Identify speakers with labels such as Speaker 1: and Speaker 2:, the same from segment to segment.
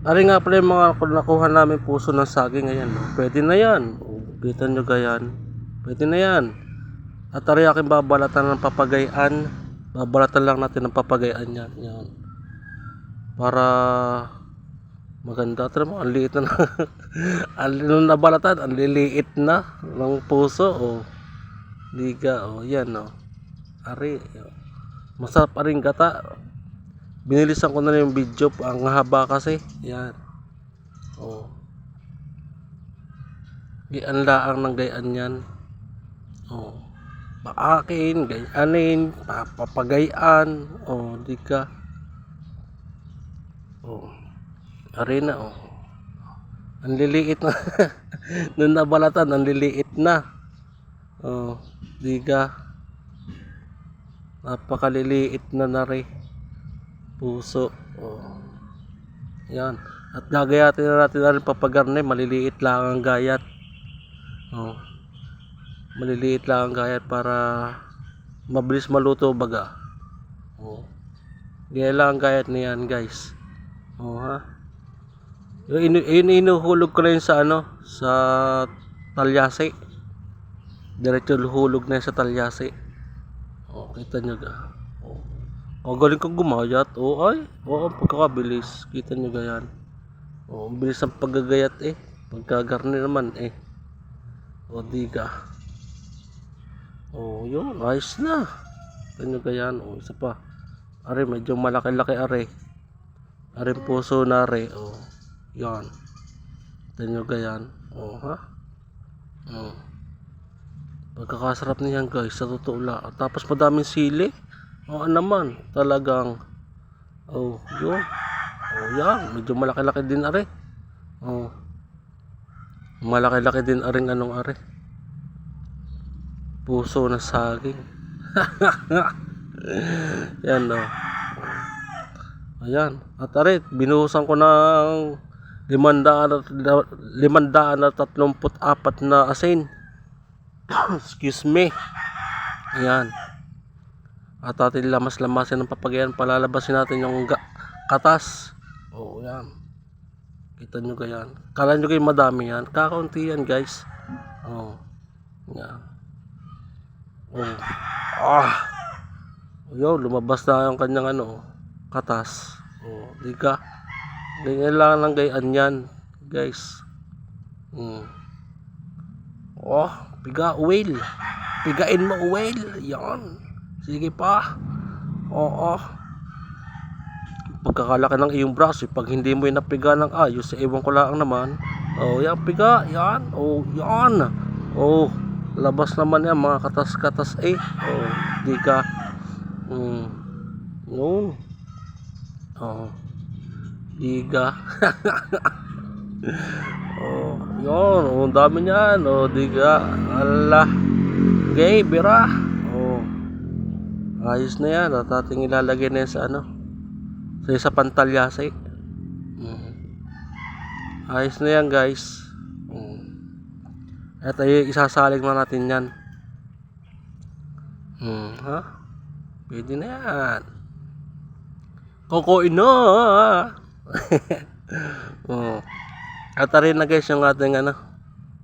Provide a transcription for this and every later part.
Speaker 1: Ari nga pala yung mga nakuha namin puso ng saging. Ayan, no? Pwede na yan. O, kita nyo gayan. Pwede na yan. At ari aking babalatan ng papagayan. Babalatan lang natin ng papagayan yan. Yan. Para maganda. Tara mo, ang liit na nung nabalatan, ang liliit na ng puso. O, liga. O, yan, o. Ari. Masarap aring gata. Binilisan ko na yung video. Ang haba kasi. Yan. O. Gayaan laang ng gayaan yan. O. Paakin, gayanin, papagayaan. O, di ka. O. Arena, o. Ang liliit na. Nung nabalatan, ang liliit na. O, di ka. Napakaliliit na rin. Puso. O. Yan. At gagayatin na natin na rin papagarne. Maliliit lang ang gayat. O. Maliliit lang ang gayat para mabilis maluto baga. O. Gaya lang ang gayat niyan guys. O ha. Yung inuhulog ko na yun sa ano. Sa talyase. Diretso hulog na yun sa talyase. O. Kita nyo ga. O, galing kang gumayat. O, ay. O, ang pagkakabilis. Kita nyo gayan. O, ang bilis ang paggagayat eh. Pagkagarni naman eh. O, di ka. O, yun. Ayos na. Kita nyo gayan. O, isa pa. Are, medyo malaki-laki are. Are puso na are. O, yan. Kita nyo gayan. O, ha. O. Pagkakasarap niyan guys. Sa totoo lang. Tapos madaming sili. Oo naman, talagang yun. Yan, medyo malaki-laki din are. Malaki-laki din aring anong are. Puso na saging. Yan ayan, at are, binuhusan ko ng 534 na asin. Excuse me. Ayan. At atin lamas-lamasin ng papagayan. Palalabasin natin yung katas. O, yan. Kita nyo ganyan. Kala nyo kayo madami yan. Kakaunti yan guys. O, yan. O, yun, lumabas na yung kanyang ano, katas. O, di ka. Ganyan lang ng gayaan yan guys. Oh, piga uwil. Pigain mo uwil. Yan. Sige pa. Oo. Pagkakalaki ng iyong braso, pag hindi mo napiga ng ayos, ewan ko lang naman. Oh, yan, piga. Yan. Oh, yan. Oh, labas naman yan, mga katas-katas eh. Oh, di ka. Yun. Oh, di ka. Oh, yun. Oh, dami niyan. Oh, di ka. Allah. Okay, bira. Ayos na yan. At ating ilalagay na yan sa ano, sa isa pantalyase. Ayos na yan guys. At ay isasalig na natin yan. Ha? Pwede na yan. Kukuin na. At rin na guys yung ating ano,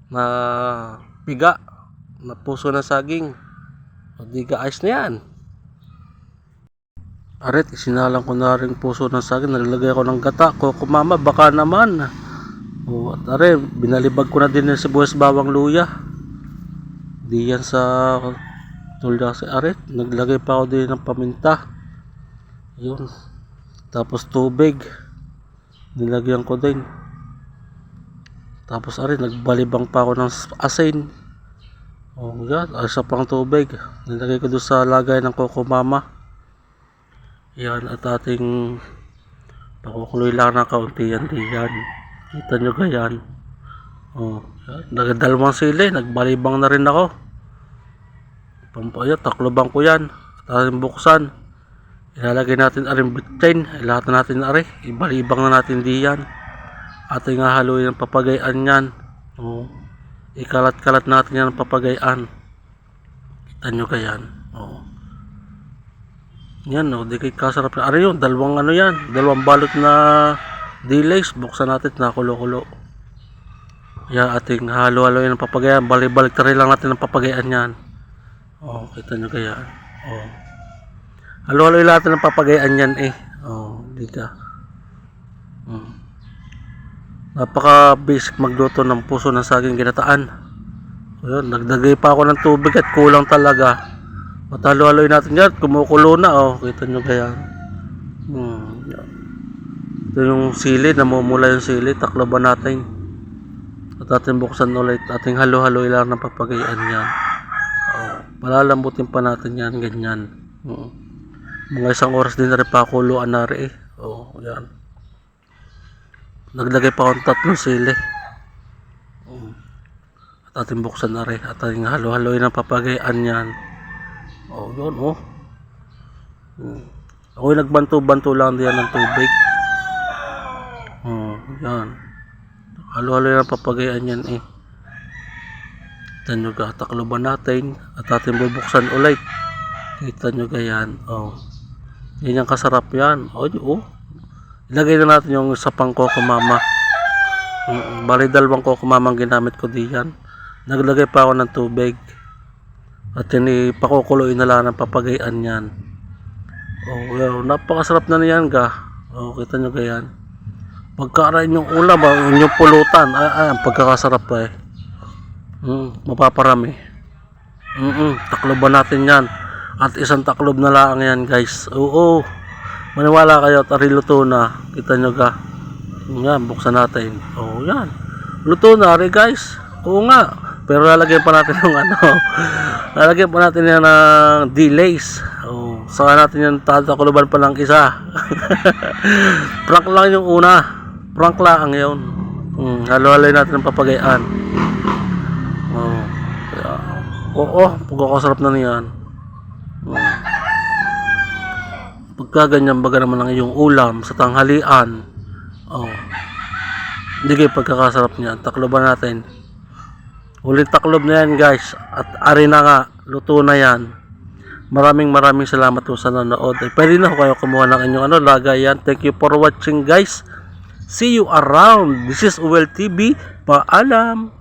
Speaker 1: na piga na puso na saging. O di ka, ayos na yan. Arit, isinalang ko na rin puso ng saging. Nalagay ko ng gata. Kumama, baka naman. O, at arit, binalibag ko na din yung sibuyas, bawang, luya. Di yan sa tulda si arit. Naglagay pa ako din ng paminta. Yun. Tapos tubig. Nilagyan ko din. Tapos arit, nagbalibang pa ako ng asin. O, yan. Asa pang tubig. Nilagay ko doon sa lagay ng Kokomama. Yan, at ating pakukuloy lang ng kaunti yan diyan. Kita nyo ganyan. Oh, nagdalawang sili, nagbalibang na rin ako. Pampayo, taklobang ko yan. At ating buksan. Ilalagay natin aring bitin. Lahat na natin ari. Ibalibang na natin diyan. Ating hahaluin ng papagayan yan. Oh, ikalat-kalat natin yan ng papagayan. Kita nyo ganyan. Oh. Yan, no, di kay kasarap na. Ano yun, dalawang ano yan, dalawang balot na Delays, buksan natin na kulo-kulo. Yan, ating halo-halo yung papagayan. Balik-balik tayo lang natin ng papagayan yan. Oh, kita nyo kaya. Oh. Halo-halo yung natin ng papagayan yan eh. Oh, di ka. Napaka basic magluto ng puso ng saging ginataan. Ayun, nagdagay pa ako ng tubig at kulang talaga. At halo-haloy natin yan, kumukulo na oh, kita nyo kaya. Yan. Ito yung sili, namumula yung sili, taklaban natin. At ating buksan ulit, ating halo-haloy lang ng papagayan yan. Oh, palalambutin pa natin yan, ganyan. Mga 1 oras din na rin pakuluan na rin eh. Oh, yan. Naglagay pa akong 3 sili. At ating buksan na rin, at ating halo-haloy ng papagayan yan. Oh, yun oh. Ako'y nagbanto-banto lang diyan ng tubig. Oh, yan. Halo-halo yung papagayan yan eh. Kita nyo ka, takloban natin at ating bubuksan ulit. Kita nyo ka yan. Oh. Yan yung kasarap yan. Oh, oh. Ilagay na natin yung isa pang Coco Mama. Bali 2 Coco Mama ang ginamit ko diyan. Naglagay pa ako ng tubig. At yan ipakukuluin na lang ng papagayan yan. Oh, well, napakasarap na niyan ka. Oh, kita nyo ka yan. Pagkaarain yung ulam, yung pulutan, ang pagkakasarap pa eh. Mapaparami. Takloban natin yan. At 1 taklob na lang yan guys. Oo. Maniwala kayo at luto na. Kita nyo ka. Yan, buksan natin. Oh, yan. Luto na rin guys. Oo nga. Pero lalagyan pa natin ng lalagyan pa natin yan ng delays. Oh, saka natin yung tatakloban pa ng isa. Prank lang yung una. Prank lang yun. Halo-haloy natin ng papagayaan. Oo, pagkakasarap na niyan. Pagka ganyan baga naman ang iyong ulam sa tanghalian. Oh. Hindi kayo pagkakasarap niyan. Takloban natin. Ulit taklob na yan guys. At ari na nga, luto na yan. Maraming salamat po sa nanood. Pwede na kayo kumuha ng inyong lagayan. Thank you for watching guys. See you around. This is Uwel TV. Paalam.